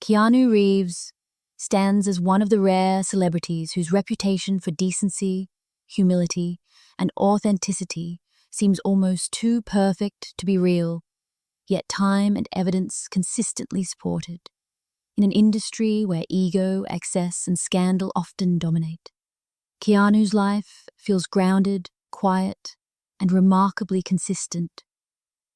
Keanu Reeves stands as one of the rare celebrities whose reputation for decency, humility, and authenticity seems almost too perfect to be real, yet time and evidence consistently support it. In an industry where ego, excess, and scandal often dominate, Keanu's life feels grounded, quiet, and remarkably consistent.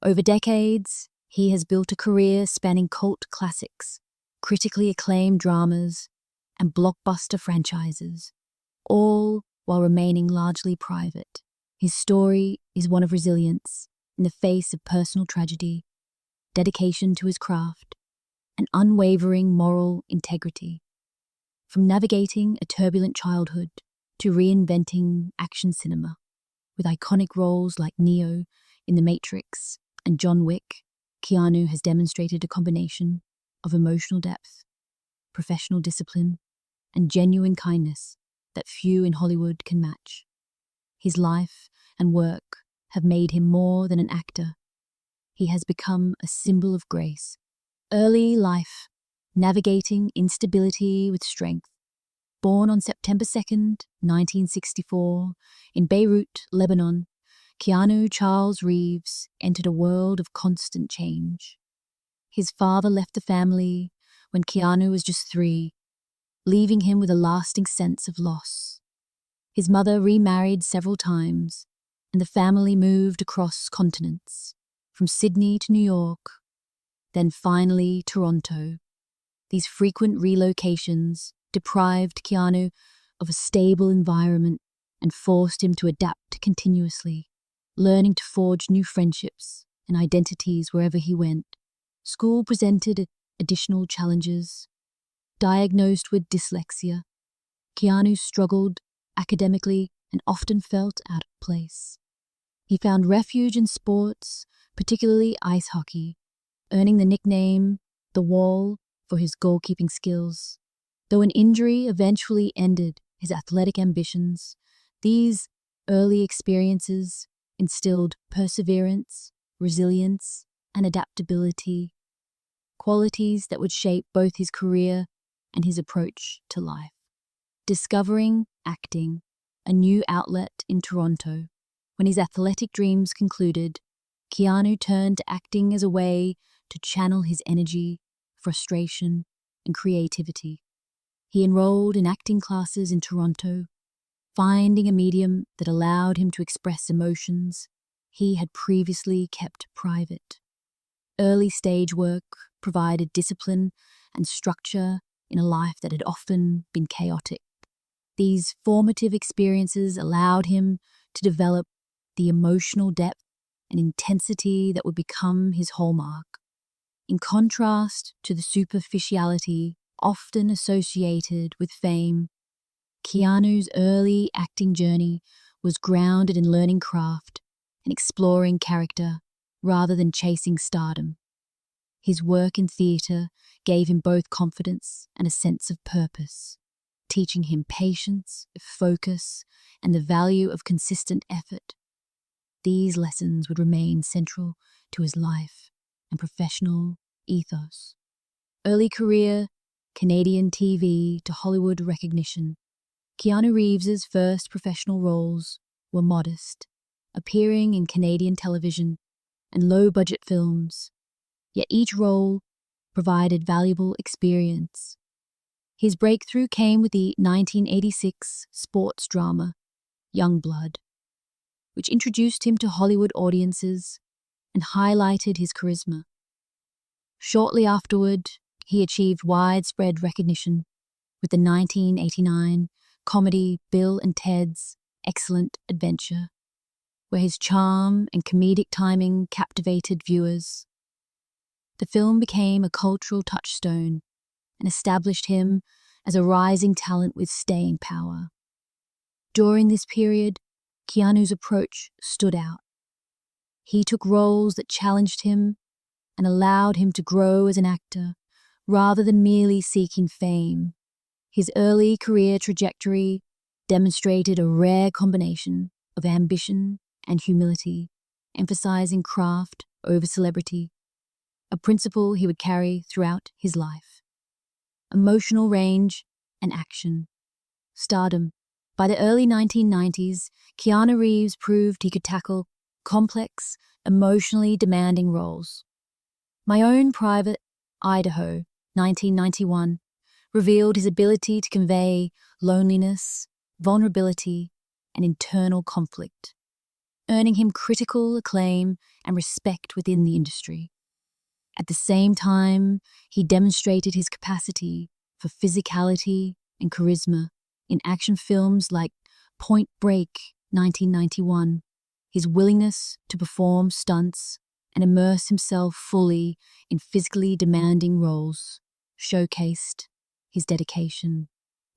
Over decades, he has built a career spanning cult classics, critically acclaimed dramas, and blockbuster franchises, all while remaining largely private. His story is one of resilience in the face of personal tragedy, dedication to his craft, and unwavering moral integrity. From navigating a turbulent childhood to reinventing action cinema, with iconic roles like Neo in The Matrix and John Wick, Keanu has demonstrated a combination of emotional depth, professional discipline, and genuine kindness that few in Hollywood can match. His life and work have made him more than an actor. He has become a symbol of grace. Early life, navigating instability with strength. Born on September 2nd, 1964, in Beirut, Lebanon, Keanu Charles Reeves entered a world of constant change. His father left the family when Keanu was just 3, leaving him with a lasting sense of loss. His mother remarried several times, and the family moved across continents, from Sydney to New York, then finally Toronto. These frequent relocations deprived Keanu of a stable environment and forced him to adapt continuously, learning to forge new friendships and identities wherever he went. School presented additional challenges. Diagnosed with dyslexia, Keanu struggled academically and often felt out of place. He found refuge in sports, particularly ice hockey, earning the nickname The Wall for his goalkeeping skills. Though an injury eventually ended his athletic ambitions, these early experiences instilled perseverance, resilience, and adaptability, qualities that would shape both his career and his approach to life. Discovering acting, a new outlet in Toronto, when his athletic dreams concluded, Keanu turned to acting as a way to channel his energy, frustration, and creativity. He enrolled in acting classes in Toronto, finding a medium that allowed him to express emotions he had previously kept private. Early stage work provided discipline and structure in a life that had often been chaotic. These formative experiences allowed him to develop the emotional depth and intensity that would become his hallmark. In contrast to the superficiality often associated with fame, Keanu's early acting journey was grounded in learning craft and exploring character rather than chasing stardom. His work in theatre gave him both confidence and a sense of purpose, teaching him patience, focus, and the value of consistent effort. These lessons would remain central to his life and professional ethos. Early career, Canadian TV to Hollywood recognition. Keanu Reeves's first professional roles were modest, appearing in Canadian television and low-budget films, yet each role provided valuable experience. His breakthrough came with the 1986 sports drama, Youngblood, which introduced him to Hollywood audiences and highlighted his charisma. Shortly afterward, he achieved widespread recognition with the 1989 comedy Bill and Ted's Excellent Adventure, where his charm and comedic timing captivated viewers. The film became a cultural touchstone and established him as a rising talent with staying power. During this period, Keanu's approach stood out. He took roles that challenged him and allowed him to grow as an actor rather than merely seeking fame. His early career trajectory demonstrated a rare combination of ambition and humility, emphasizing craft over celebrity, a principle he would carry throughout his life. emotional range, and action. Stardom. By the early 1990s, Keanu Reeves proved he could tackle complex, emotionally demanding roles. My Own Private Idaho, 1991, revealed his ability to convey loneliness, vulnerability, and internal conflict, earning him critical acclaim and respect within the industry. At the same time, he demonstrated his capacity for physicality and charisma in action films like Point Break, 1991, his willingness to perform stunts and immerse himself fully in physically demanding roles showcased his dedication.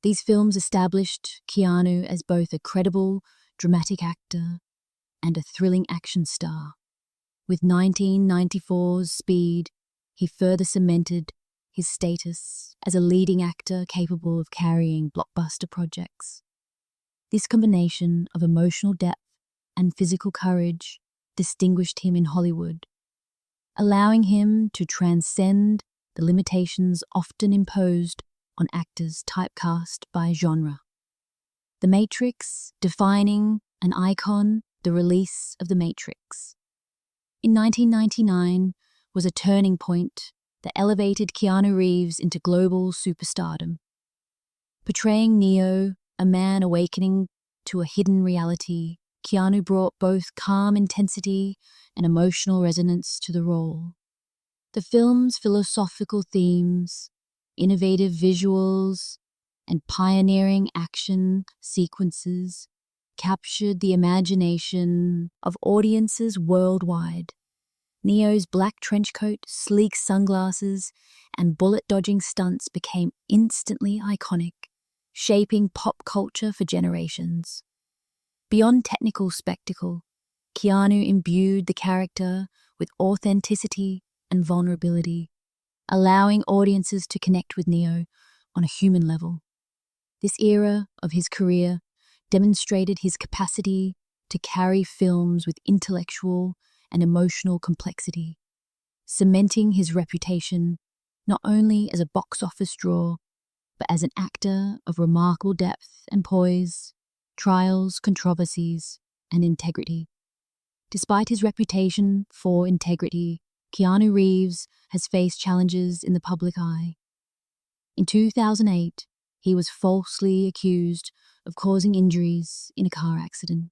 These films established Keanu as both a credible, dramatic actor and a thrilling action star. With 1994's Speed, he further cemented his status as a leading actor capable of carrying blockbuster projects. This combination of emotional depth and physical courage distinguished him in Hollywood, allowing him to transcend the limitations often imposed on actors typecast by genre. The Matrix, defining an icon, the release of The Matrix in 1999 was a turning point that elevated Keanu Reeves into global superstardom. Portraying Neo, a man awakening to a hidden reality, Keanu brought both calm intensity and emotional resonance to the role. The film's philosophical themes, innovative visuals, and pioneering action sequences captured the imagination of audiences worldwide. Neo's black trench coat, sleek sunglasses, and bullet-dodging stunts became instantly iconic, shaping pop culture for generations. Beyond technical spectacle, Keanu imbued the character with authenticity and vulnerability, allowing audiences to connect with Neo on a human level. This era of his career demonstrated his capacity to carry films with intellectual and emotional complexity, cementing his reputation not only as a box office draw, but as an actor of remarkable depth and poise, trials, controversies, and integrity. Despite his reputation for integrity, Keanu Reeves has faced challenges in the public eye. In 2008, he was falsely accused of causing injuries in a car accident.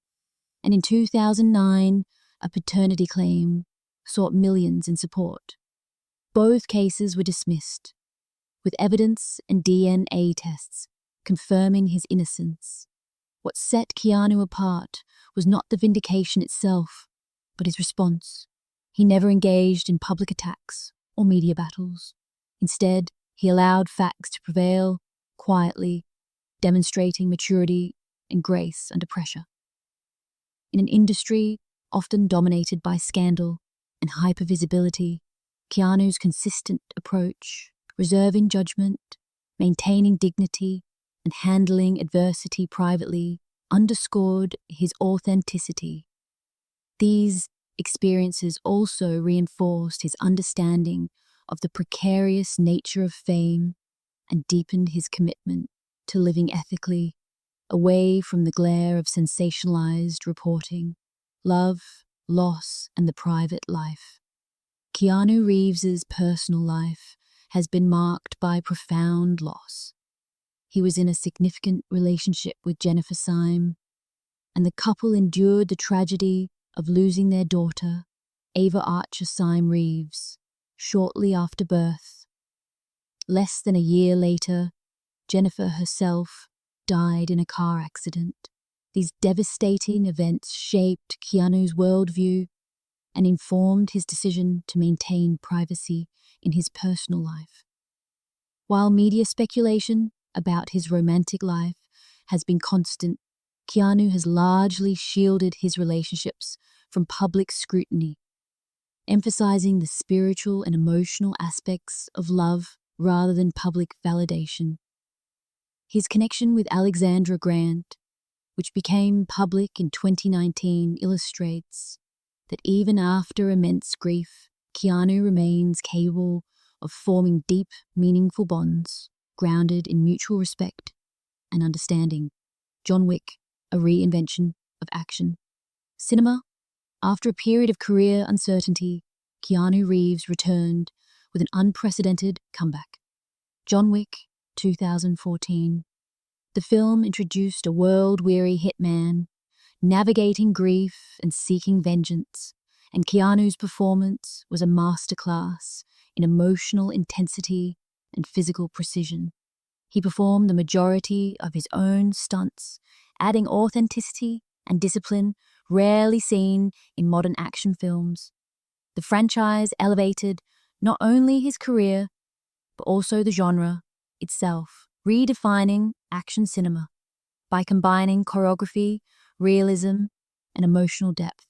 And in 2009, a paternity claim sought millions in support. Both cases were dismissed, with evidence and DNA tests confirming his innocence. What set Keanu apart was not the vindication itself, but his response. He never engaged in public attacks or media battles. Instead, he allowed facts to prevail quietly, demonstrating maturity and grace under pressure. In an industry often dominated by scandal and hypervisibility, Keanu's consistent approach, reserving judgment, maintaining dignity, and handling adversity privately, underscored his authenticity. These experiences also reinforced his understanding of the precarious nature of fame and deepened his commitment to living ethically, away from the glare of sensationalized reporting, love, loss, and the private life. Keanu Reeves's personal life has been marked by profound loss. He was in a significant relationship with Jennifer Syme, and the couple endured the tragedy of losing their daughter, Ava Archer Syme Reeves, shortly after birth. Less than a year later, Jennifer herself died in a car accident. These devastating events shaped Keanu's worldview and informed his decision to maintain privacy in his personal life. While media speculation about his romantic life has been constant, Keanu has largely shielded his relationships from public scrutiny, emphasizing the spiritual and emotional aspects of love rather than public validation. His connection with Alexandra Grant, which became public in 2019, illustrates that even after immense grief, Keanu remains capable of forming deep, meaningful bonds, grounded in mutual respect and understanding. John Wick, a reinvention of action. Cinema. After a period of career uncertainty, Keanu Reeves returned with an unprecedented comeback. John Wick, 2014. The film introduced a world-weary hitman, navigating grief and seeking vengeance, and Keanu's performance was a masterclass in emotional intensity and physical precision. He performed the majority of his own stunts, adding authenticity and discipline rarely seen in modern action films. The franchise elevated not only his career, but also the genre itself, redefining action cinema by combining choreography, realism, and emotional depth.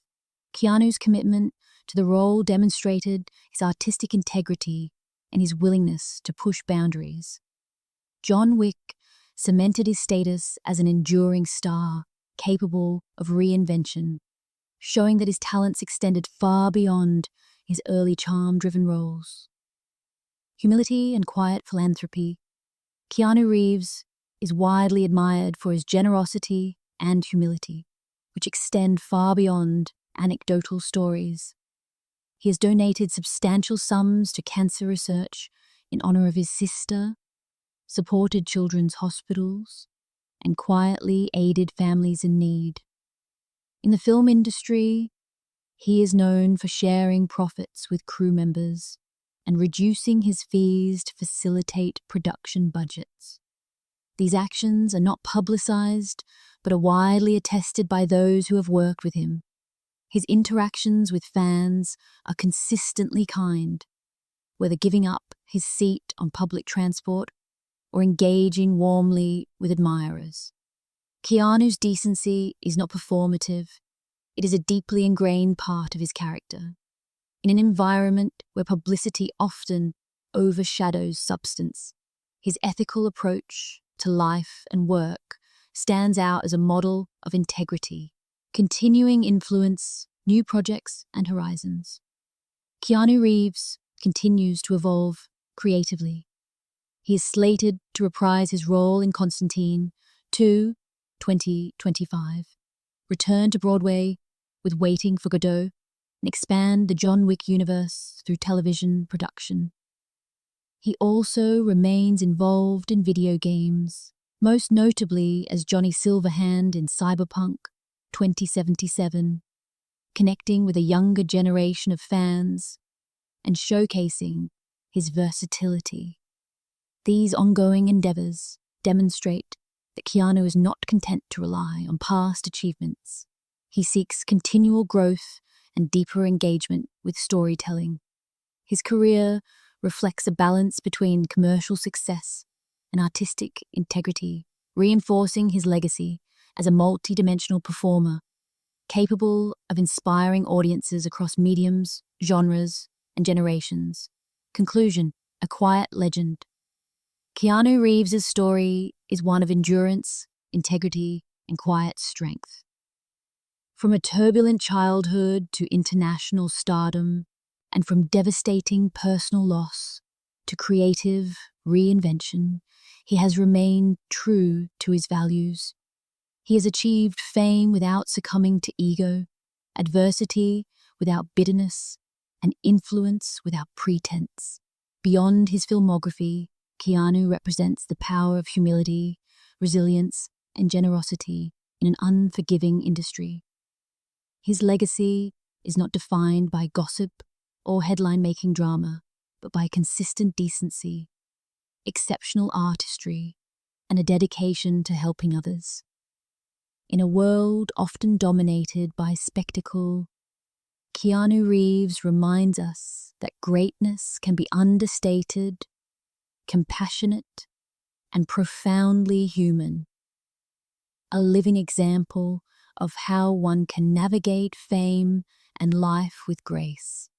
Keanu's commitment to the role demonstrated his artistic integrity and his willingness to push boundaries. John Wick cemented his status as an enduring star capable of reinvention, showing that his talents extended far beyond his early charm-driven roles. Humility and quiet philanthropy. Keanu Reeves is widely admired for his generosity and humility, which extend far beyond anecdotal stories. He has donated substantial sums to cancer research in honor of his sister, supported children's hospitals, and quietly aided families in need. In the film industry, he is known for sharing profits with crew members and reducing his fees to facilitate production budgets. These actions are not publicized, but are widely attested by those who have worked with him. His interactions with fans are consistently kind, whether giving up his seat on public transport or engaging warmly with admirers. Keanu's decency is not performative, it is a deeply ingrained part of his character. In an environment where publicity often overshadows substance, his ethical approach to life and work stands out as a model of integrity, continuing influence, new projects, and horizons. Keanu Reeves continues to evolve creatively. He is slated to reprise his role in Constantine 2, 2025, return to Broadway with Waiting for Godot, and expand the John Wick universe through television production. He also remains involved in video games, most notably as Johnny Silverhand in Cyberpunk 2077, connecting with a younger generation of fans and showcasing his versatility. These ongoing endeavors demonstrate that Keanu is not content to rely on past achievements. He seeks continual growth and deeper engagement with storytelling. His career reflects a balance between commercial success and artistic integrity, reinforcing his legacy as a multi-dimensional performer, capable of inspiring audiences across mediums, genres, and generations. Conclusion: a quiet legend. Keanu Reeves' story is one of endurance, integrity, and quiet strength. From a turbulent childhood to international stardom, and from devastating personal loss to creative reinvention, he has remained true to his values. He has achieved fame without succumbing to ego, adversity without bitterness, and influence without pretense. Beyond his filmography, Keanu represents the power of humility, resilience, and generosity in an unforgiving industry. His legacy is not defined by gossip or headline-making drama, but by consistent decency, exceptional artistry, and a dedication to helping others. In a world often dominated by spectacle, Keanu Reeves reminds us that greatness can be understated, compassionate, and profoundly human. A living example of how one can navigate fame and life with grace.